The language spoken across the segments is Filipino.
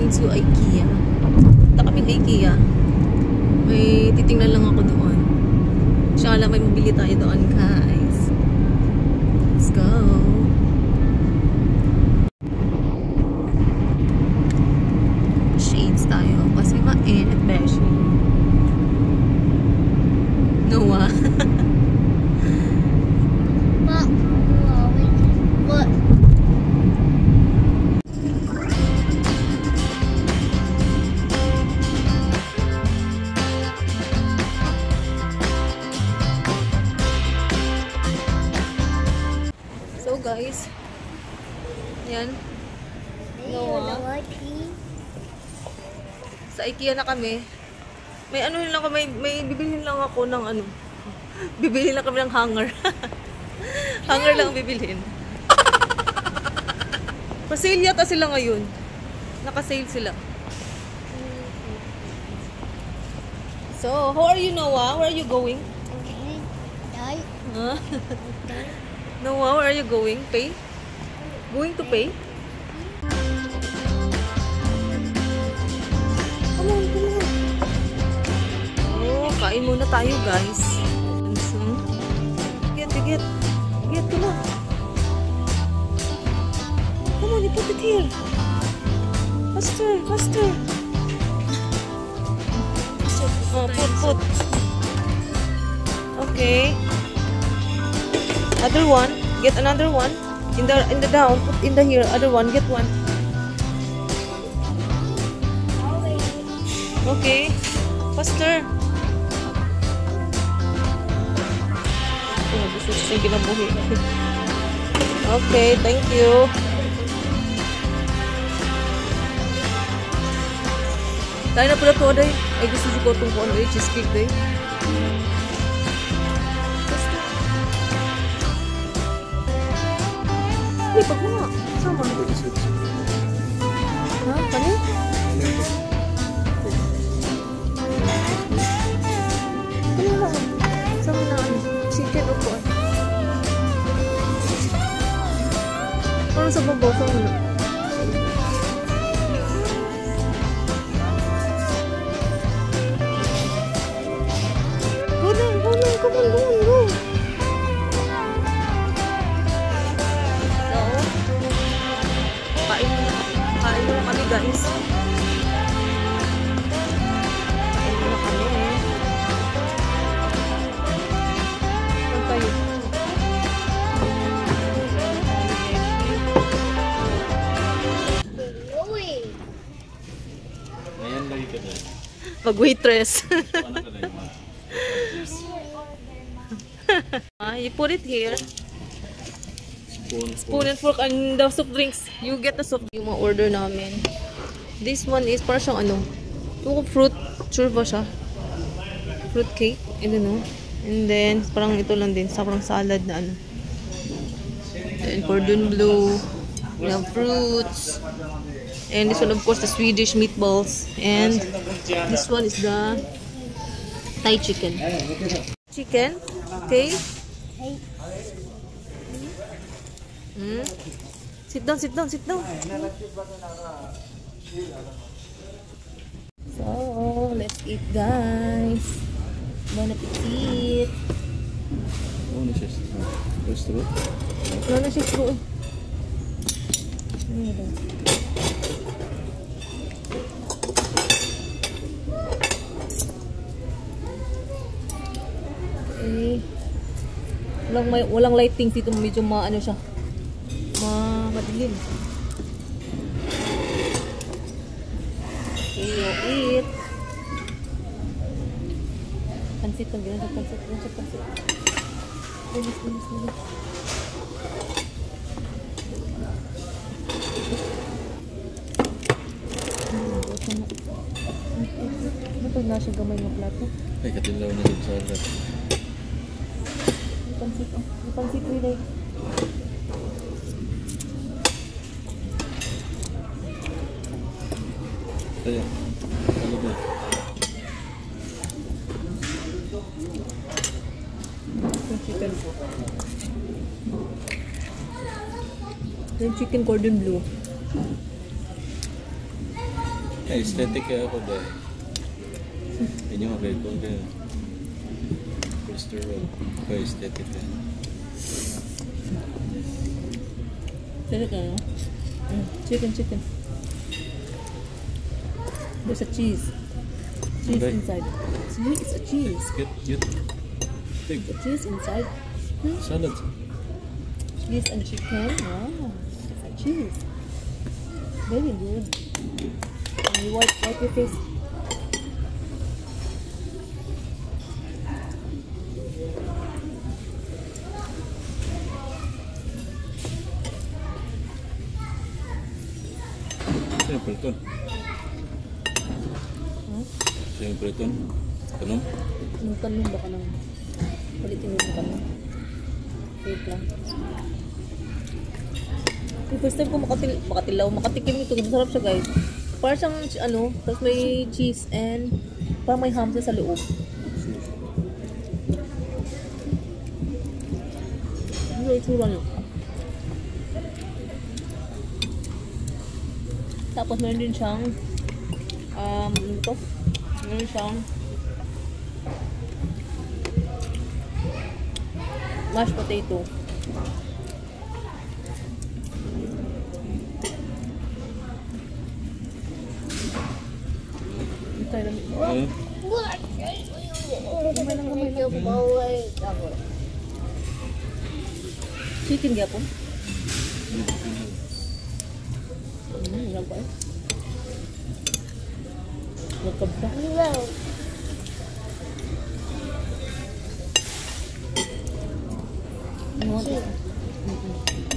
going to IKEA. Punta kaming IKEA. May titingnan lang ako doon. Inshallah may mabili tayo doon, guys. Let's go. Shades tayo kasi mainit, beshi. Noah. What? So guys, yan. Noah. Sa IKEA na kami. May ano lang ako, may bibilhin lang ako ng ano. Bibili lang kami ng hanger. Hanger lang bibilhin. Pa-sale yata sila ngayon. Naka-sale sila. So, how are you, Noah? Where are you going? Huh? Noah, where are you going? Pay? Going to pay? Come on, come on. Oh, kain muna tayo, guys. Get, come on. Come on, you put it here. Faster, faster. Oh, put. Okay. Other one. Get another one. In the down. Put in the here. Other one. Get one. Okay. Faster. Oh, this is yung ginabuhi. Okay, thank you. Tayo na pala to, day. Ay, gusto ko itong kung ano, cheesecake, day. Ay, pag mo nga. Sama. Ha? Kani? Kani lang. Sama na ano. Chicken o po. Parang sa babaw. Sama na. Come on, go. So, kain muna kami, guys. Kain muna kami. Saan tayo? Ayan lagi ka dyan. Mag-waitress. Ano ka dyan? You put it here. Spoon and fork and the soft drinks. You get the soft. Yung mga order namin. This one is para siyang ano. Yung fruit. Sure ba siya? Fruit cake. I don't know. And then parang ito lang din. Parang salad na ano. And cordon bleu. We have fruits. And this one of course the Swedish meatballs. And this one is the Thai chicken. Chicken. Okay. Sit down. So, let's eat, guys. Bon appetit. Ano na siya? Straw? Wala na siya straw. Okay. Walang lighting dito, medyo ano siya. Madilim. Okay, you eat. Pansit lang, ganun sa pansit. Bilis. Matod na siya gamay ng plato. Ay, katilaw na din sa alat. May pansit nila. Kaya, ano ba? Yung chicken cordon bleu. Aesthetic kaya ako ba? Yun yung mga ko din. Oyster roll. Kaya aesthetic kaya. Chicken, no? Chicken. There's a cheese. Cheese Okay. inside. See, it's a cheese. Get. Big. The cheese inside. Salad. Cheese and chicken. Wow. It's a cheese. Very good. And you wipe your face. Siyempre ito. Siyempre ito. Tanong? Yung kanon ba ka nang palitin yung kanon? Wait lang. Yung first time ko makatikim ito. Masarap siya guys. Parang siyang ano, tapos may cheese and parang may ham siya sa loob. Ano yung itsura niyo? Tapos meron din siyang ano ito? Meron siyang mashed potato. Tayo lang. Chicken gyapon. Hirap ba eh? Magkabda.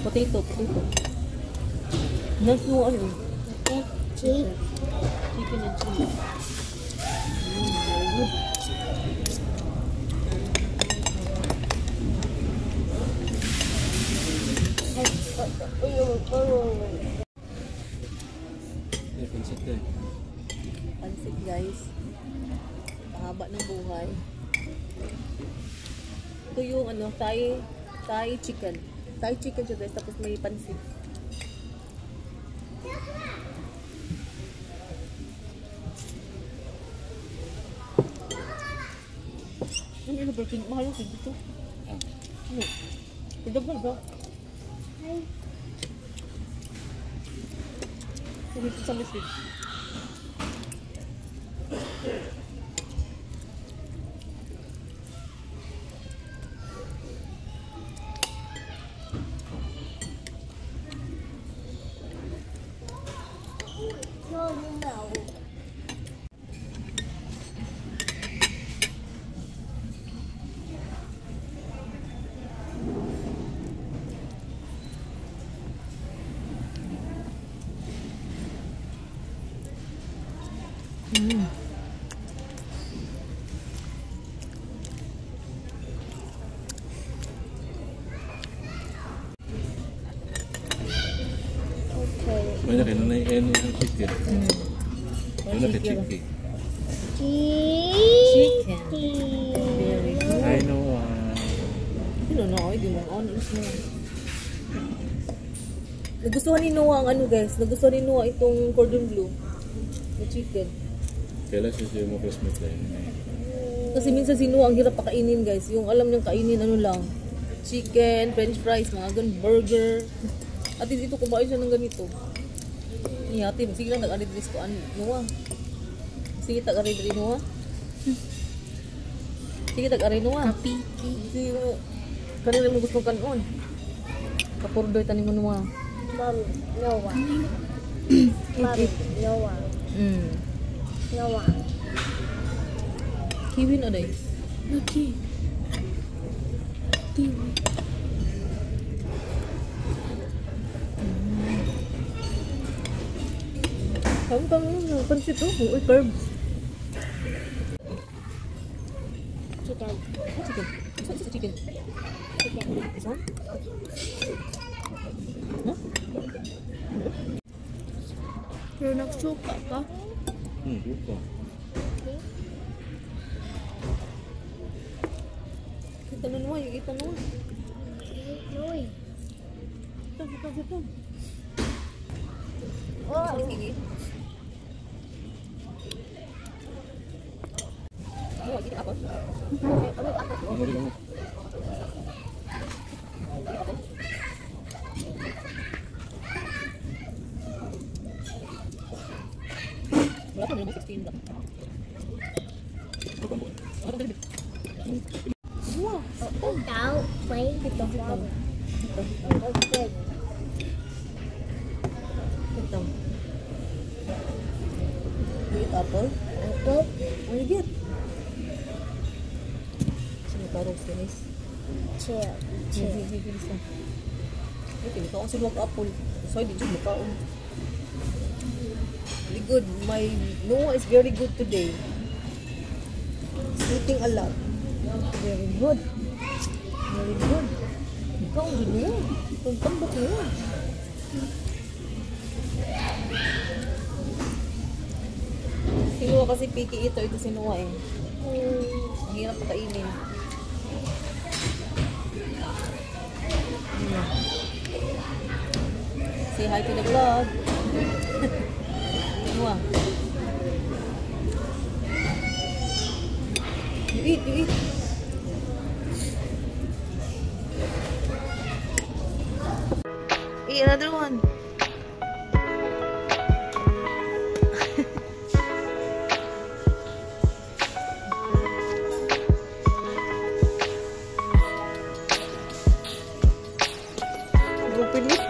Potato. Next yung ano? Chicken and cheese. Very good. Pansit eh. Pansit guys. Pahaba ng buhay. Ito yung ano, Thai chicken. Thai chicken siya guys, tapos may pansit. Ano ba? Mahal yung tigit ito. Ano? Pagdagal ba? Tigit sa miswit. May nakinanay yung chicken. May naka-chicken. Chicken. Very good. I know. Sino na? Ay, di mo. Honest mo. Nagustuhan ni Noah ang ano guys. Nagustuhan ni Noah itong cordon bleu. Na chicken. Kailan siya mo Christmas tayo. Kasi minsan si Noah ang hirap pakainin guys. Yung alam niyang kainin ano lang. Chicken, french fries, mga ganun, burger. At dito kumain siya ng ganito. Ate, sige lang nag-aridris ko Noah. Sige tag-aridris Noah. Sige tag-aridris Noah. Kapiki. Sige mo. Kanina mo gusto kanon. Kapurdoy tanin mo Noah. Mom, Noah. Mom, Noah. Noah. Kiwi na day. Lagi. Kiwi. Kamu pansit tuh, uy carbs. Chicken. Chicken. What's the chicken? Chicken. This one? Huh? Pero nagsuka ka? Buka. Kita nunwa, yung kita nunwa. Noy. Ito. Oh, Sige. Wala pa rin 16 lang. Wow. Tao, may ito. Okay. Ito. Wait, apple. Ito. Very good. Sino parang sinis? Chill. Chill. Okay, ito ang sinuwag apple. So, hindi siya makaon. Very good. My Noah is very good today. Eating a lot. Very good. Very good. Ikaw ang gino. Itong tambok mo. Si Noah kasi picky eater. Ito si Noah eh. Ang hirap pakainin. Say hi to the vlog. Noah. You eat. Eat another one. Open it.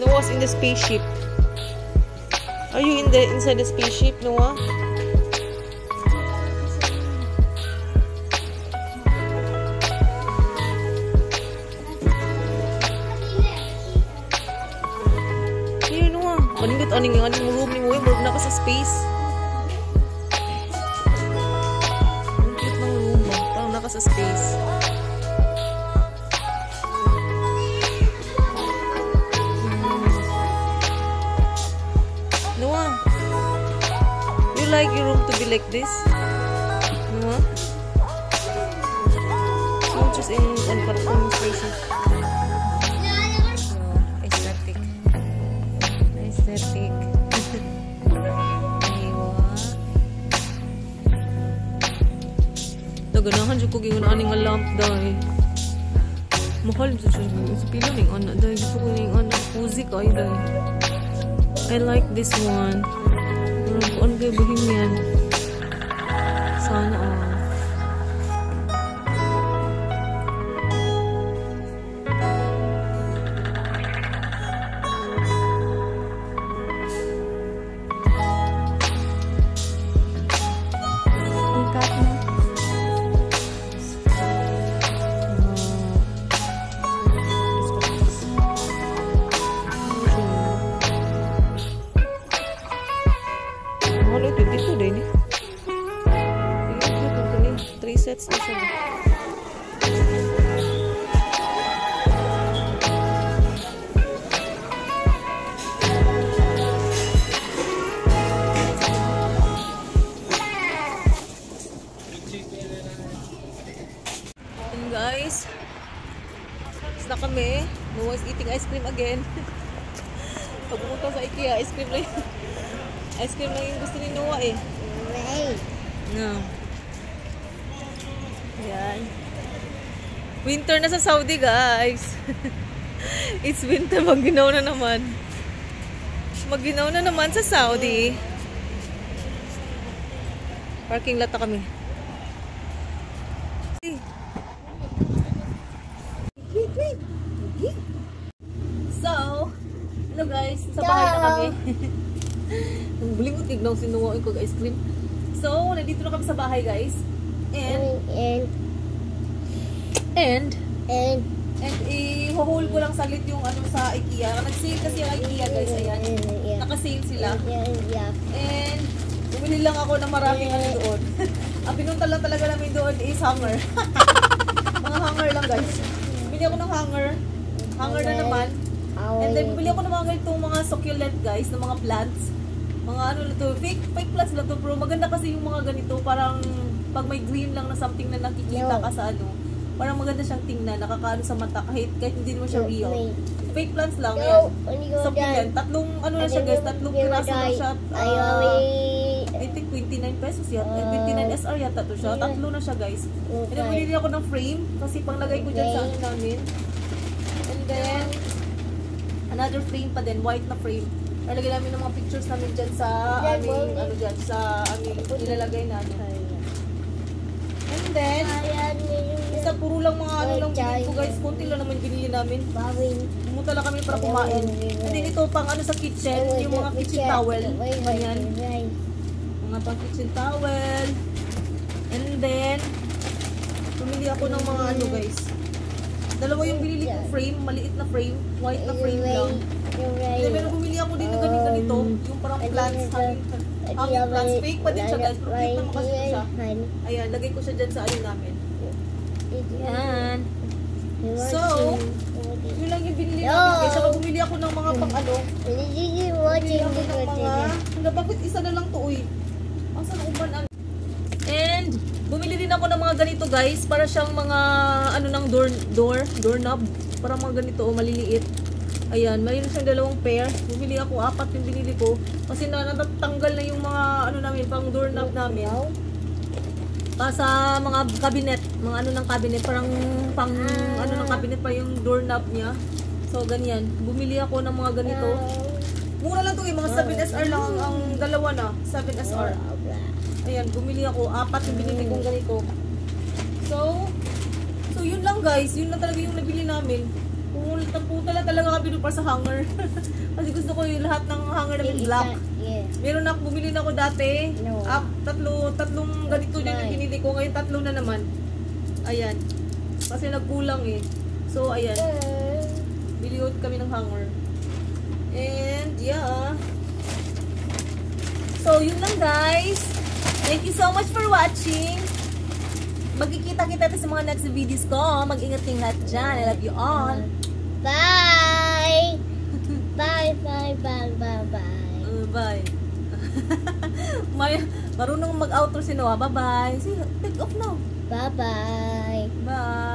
Noah's in the spaceship. Are you inside the spaceship, Noah? Here, Noah. Aning room ni mo, murag na ka sa space. Ang cute ng room mo. Parang na ka sa space. Noah, you like your room to be like this? Noah? So, just in on spaces. Aesthetic. Aesthetic. Aywa. Naganahan dyan ko gingon aning nga lamp dahil. Mahal dyan siya. Sa pila ning anak dahil. Gusto ko ning anak. Cozy ka ay dahil. I like this one. Ano kayo bohemian? Sana all. Ikat mo. Ito din eh. 3 sets na siya. And guys, na kami. Noah's eating ice cream again. Pag pumunta sa IKEA, ice cream lang. Ice cream lang yung gusto ni Noah eh. Right. No. Yan. Winter na sa Saudi, guys. It's winter. Mag-ginaw na naman. Mag-ginaw na naman sa Saudi. Parking lot na kami. Wait. So, hello guys. Sa bahay na kami. Ang bulingot tignaw si Noah yung ice cream. So, nandito na kami sa bahay, guys. And i-hold ko lang saglit yung ano sa IKEA. Nag-sale kasi yung IKEA, guys. Ayan. Naka-sale sila. And bumili lang ako ng maraming ano doon. Ang pinunta lang talaga namin doon is hanger. Mga hanger lang, guys. Bili ako ng hanger. Hanger na naman. And then, bumili ako ng mga ganitong mga succulent, guys, ng mga plants. Mga ano na to, fake plants na to, bro. Maganda kasi yung mga ganito, parang pag may green lang na something na nakikita ka sa ano, Parang maganda siyang tingnan, nakakaano sa mata kahit hindi naman siya No, real. wait. Fake plants lang, No, yan. when you go Supplement, down. tatlong ano na siya guys, tatlong piraso na siya. I think 29 pesos yata, 29 SR yata to siya. Tatlo na siya guys. And then binili ako ng frame kasi panglagay ko dyan sa ano namin. And then, another frame pa din, white na frame. Nalagay namin ng mga pictures namin dyan sa aming, ano dyan, sa aming nilalagay namin. And then, isa puro lang mga ano lang binili ko guys. Kunti lang naman binili namin. Pumunta lang kami para kumain. And then ito pang ano sa kitchen, yung mga kitchen towel. Ganyan. Mga pang kitchen towel. And then, pumili ako ng mga ano guys. Dalawa yung binili kong frame, maliit na frame, white na frame lang. Then meron bumili ako din na ganito, yung parang plants, hanging plants. Fake pa din siya guys, pero cute naman kasi siya. Ayan, lagay ko siya dyan sa ano namin. Yan. So, yun lang yung binili namin guys. Saka bumili ako ng mga pang ano. Bumili ako ng mga, bakit isa na lang to uy? Ang saan uban ang... And, bumili din ako ng mga ganito guys, para siyang mga ano ng doorknob, para mga ganito maliliit. Ayan, mayroon siyang dalawang pair. Bumili ako, 4 yung binili ko kasi natatanggal na yung mga ano namin, pang doorknob namin. Sa mga cabinet, mga ano ng cabinet, parang pang ano ng cabinet pa yung doorknob niya. So ganyan, bumili ako ng mga ganito. Mura lang 'to, mga 7SR lang ang dalawa na, 7SR. Ayan, bumili ako, 4 yung binili kong ganito. So yun lang guys, yun lang talaga yung nabili namin. Pumunta lang talaga kami doon para sa hanger. Kasi gusto ko yung lahat ng hanger namin black. Meron na, bumili na ako dati. Tatlong ganito din yung binili ko. Ngayon 3 na naman. Ayan. Kasi nagkulang eh. So ayan. Bili ulit kami ng hanger. And yeah. So yun lang guys. Thank you so much for watching. Magkikita-kita sa mga next videos ko. Mag-ingat kayong lahat dyan. I love you all. Bye! Bye, bye, bye, bye, bye. Bye. Marunong mag-outro si Noah. Bye-bye. See, take off now. Bye-bye. Bye.